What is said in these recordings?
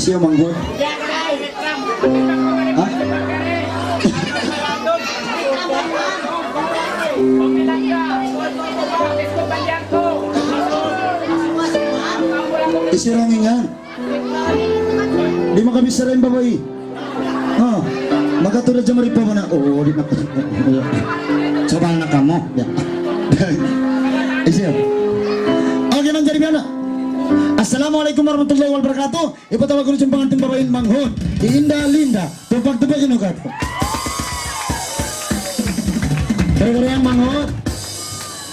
Siya manggod. Ha? Isirangin yan. Di mo kami sarayin babae. Ha? Magkatulad sa maripa mo na. Oo, di na. Sabang na ka mo. Isir. Okay lang dyan na. Assalamualaikum warahmatullahi wabarakatuh. Ipatawag ko na siyang panganting babaeng manghod. Inda Linda. Tupag-tupag inugat ko. Kaya yung manghod.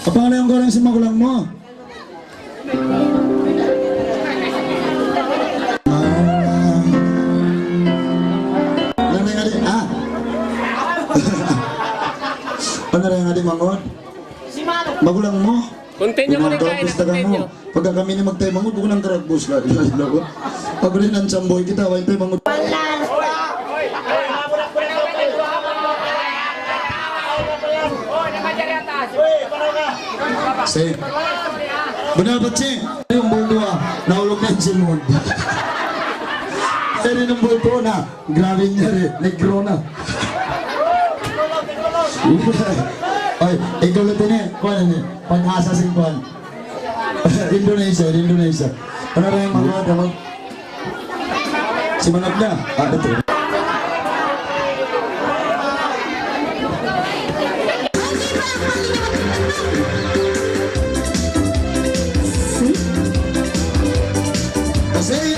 Kapangalayan ko lang si magulang mo. Ano na yung ating manghod? Magulang mo? Continue mo rin kain na continue. Pagka kami ni magtayo mangod, huwag nang karagbos lang. Pag rin ang samboy kita, huwag tayo mangod. Say, benar bacci, yung bulto naulog na yung simod. Pero yung bulto na, grabe niya rin, negro na. Oy, ikaw lang din eh. Kuhan na pag-asa sing kuhan. Indonesia. Ano rin yung mga damag? Si Manap na. Ito. Kasi